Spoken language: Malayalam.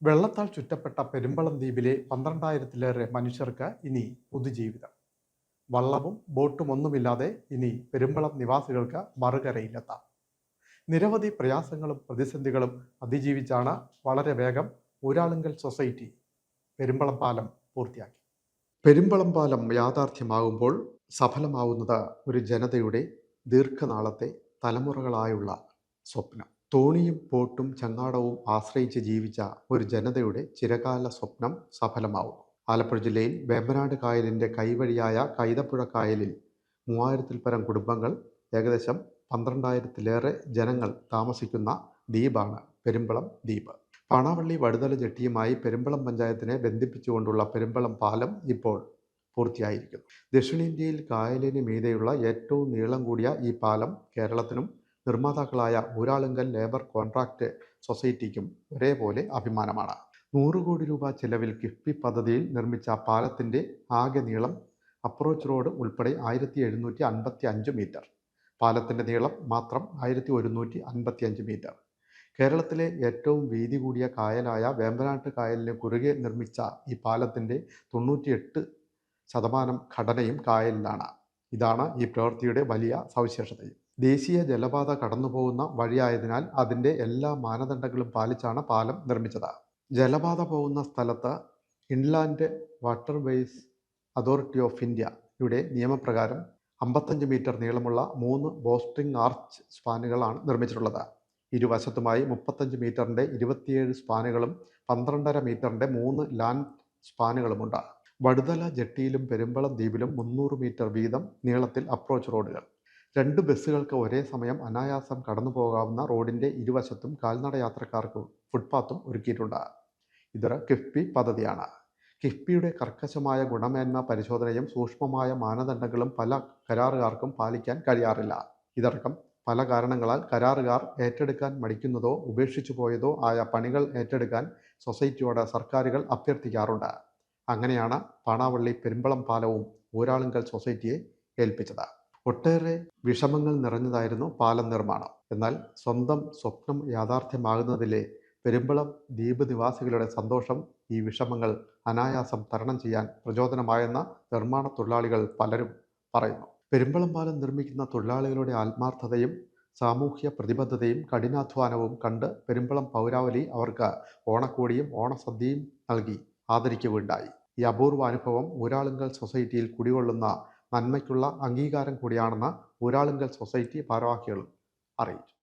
വെള്ളത്താൽ ചുറ്റപ്പെട്ട പെരുമ്പളം ദ്വീപിലെ 12,000-ലേറെ മനുഷ്യർക്ക് ഇനി പുതുജീവിതം. വള്ളവും ബോട്ടും ഒന്നുമില്ലാതെ ഇനി പെരുമ്പളം നിവാസികൾക്ക് മറുകരയിലെത്താം. നിരവധി പ്രയാസങ്ങളും പ്രതിസന്ധികളും അതിജീവിച്ചാണ് വളരെ വേഗം ഊരാളുങ്കൽ സൊസൈറ്റി പെരുമ്പളം പാലം പൂർത്തിയാക്കി. പെരുമ്പളം പാലം യാഥാർത്ഥ്യമാകുമ്പോൾ സഫലമാവുന്നത് ഒരു ജനതയുടെ ദീർഘനാളത്തെ തലമുറകളായുള്ള സ്വപ്നം. തോണിയും ബോട്ടും ചങ്ങാടവും ആശ്രയിച്ച് ജീവിച്ച ഒരു ജനതയുടെ ചിരകാല സ്വപ്നം സഫലമാവും. ആലപ്പുഴ ജില്ലയിൽ വേമ്പനാട് കായലിൻ്റെ കൈവഴിയായ കൈതപ്പുഴ കായലിൽ 3000-ൽ പരം കുടുംബങ്ങൾ, ഏകദേശം 12,000-ലേറെ ജനങ്ങൾ താമസിക്കുന്ന ദ്വീപാണ് പെരുമ്പളം ദ്വീപ്. പാണാവള്ളി വടുതല ജെട്ടിയുമായി പെരുമ്പളം പഞ്ചായത്തിനെ ബന്ധിപ്പിച്ചുകൊണ്ടുള്ള പെരുമ്പളം പാലം ഇപ്പോൾ പൂർത്തിയായിരിക്കുന്നു. ദക്ഷിണേന്ത്യയിൽ കായലിന് മീതെയുള്ള ഏറ്റവും നീളം കൂടിയ ഈ പാലം കേരളത്തിനും നിർമ്മാതാക്കളായ ഊരാളുങ്കൽ ലേബർ കോൺട്രാക്ട് സൊസൈറ്റിക്കും ഒരേപോലെ അഭിമാനമാണ്. 100 കോടി രൂപ ചെലവിൽ കിഫ്ബി പദ്ധതിയിൽ നിർമ്മിച്ച പാലത്തിൻ്റെ ആകെ നീളം അപ്രോച്ച് റോഡ് ഉൾപ്പെടെ 1755 മീറ്റർ. പാലത്തിൻ്റെ നീളം മാത്രം 1155 മീറ്റർ. കേരളത്തിലെ ഏറ്റവും വീതി കൂടിയ കായലായ വേമ്പനാട്ട് കായലിന് കുറുകെ നിർമ്മിച്ച ഈ പാലത്തിൻ്റെ 98% ഘടനയും കായലിലാണ്. ഇതാണ് ഈ പ്രവൃത്തിയുടെ വലിയ സവിശേഷതയും. ദേശീയ ജലപാത കടന്നുപോകുന്ന വഴിയായതിനാൽ അതിൻ്റെ എല്ലാ മാനദണ്ഡങ്ങളും പാലിച്ചാണ് പാലം നിർമ്മിച്ചത്. ജലപാത പോകുന്ന സ്ഥലത്ത് ഇൻലാൻഡ് വാട്ടർവേയ്സ് അതോറിറ്റി ഓഫ് ഇന്ത്യയുടെ നിയമപ്രകാരം 55 മീറ്റർ നീളമുള്ള 3 ബോസ്റ്റിംഗ് ആർച്ച് സ്പാനുകളാണ് നിർമ്മിച്ചിട്ടുള്ളത്. ഇരുവശത്തുമായി 35 മീറ്ററിൻ്റെ 27 സ്പാനുകളും 12.5 മീറ്ററിൻ്റെ 3 ലാൻഡ് സ്പാനുകളുമുണ്ട്. വടുതല ജെട്ടിയിലും പെരുമ്പളം ദ്വീപിലും 300 മീറ്റർ വീതം നീളത്തിൽ അപ്രോച്ച് റോഡുകൾ. 2 ബസ്സുകൾക്ക് ഒരേ സമയം അനായാസം കടന്നു പോകാവുന്ന റോഡിൻ്റെ ഇരുവശത്തും കാൽനട യാത്രക്കാർക്ക് ഫുട്പാത്തും ഒരുക്കിയിട്ടുണ്ട്. ഇതൊരു കിഫ്ബി പദ്ധതിയാണ്. കിഫ്ബിയുടെ കർക്കശമായ ഗുണമേന്മ പരിശോധനയും സൂക്ഷ്മമായ മാനദണ്ഡങ്ങളും പല കരാറുകാർക്കും പാലിക്കാൻ കഴിയാറില്ല. ഇതടക്കം പല കാരണങ്ങളാൽ കരാറുകാർ ഏറ്റെടുക്കാൻ മടിക്കുന്നതോ ഉപേക്ഷിച്ചു പോയതോ ആയ പണികൾ ഏറ്റെടുക്കാൻ സൊസൈറ്റിയോട് സർക്കാരുകൾ അഭ്യർത്ഥിക്കാറുണ്ട്. അങ്ങനെയാണ് പാണാവള്ളി പെരുമ്പളം പാലവും ഊരാളുങ്കൽ സൊസൈറ്റിയെ ഏൽപ്പിച്ചത്. ഒട്ടേറെ വിഷമങ്ങൾ നിറഞ്ഞതായിരുന്നു പാലം നിർമ്മാണം. എന്നാൽ സ്വന്തം സ്വപ്നം യാഥാർത്ഥ്യമാകുന്നതിലെ പെരുമ്പളം ദ്വീപ് നിവാസികളുടെ സന്തോഷം ഈ വിഷമങ്ങൾ അനായാസം തരണം ചെയ്യാൻ പ്രചോദനമായെന്ന് നിർമ്മാണ തൊഴിലാളികൾ പലരും പറയുന്നു. പെരുമ്പളം പാലം നിർമ്മിക്കുന്ന തൊഴിലാളികളുടെ ആത്മാർത്ഥതയും സാമൂഹ്യ പ്രതിബദ്ധതയും കഠിനാധ്വാനവും കണ്ട് പെരുമ്പളം പൗരാവലി അവർക്ക് ഓണക്കോടിയും ഓണസദ്യയും നൽകി ആദരിക്കുകയുണ്ടായി. ഈ അപൂർവ അനുഭവം ഊരാളുങ്കൽ സൊസൈറ്റിയിൽ കുടികൊള്ളുന്ന നന്മയ്ക്കുള്ള അംഗീകാരം കൂടിയാണെന്ന് ഊരാളുങ്കൽ സൊസൈറ്റി ഭാരവാഹികൾ അറിയിച്ചു.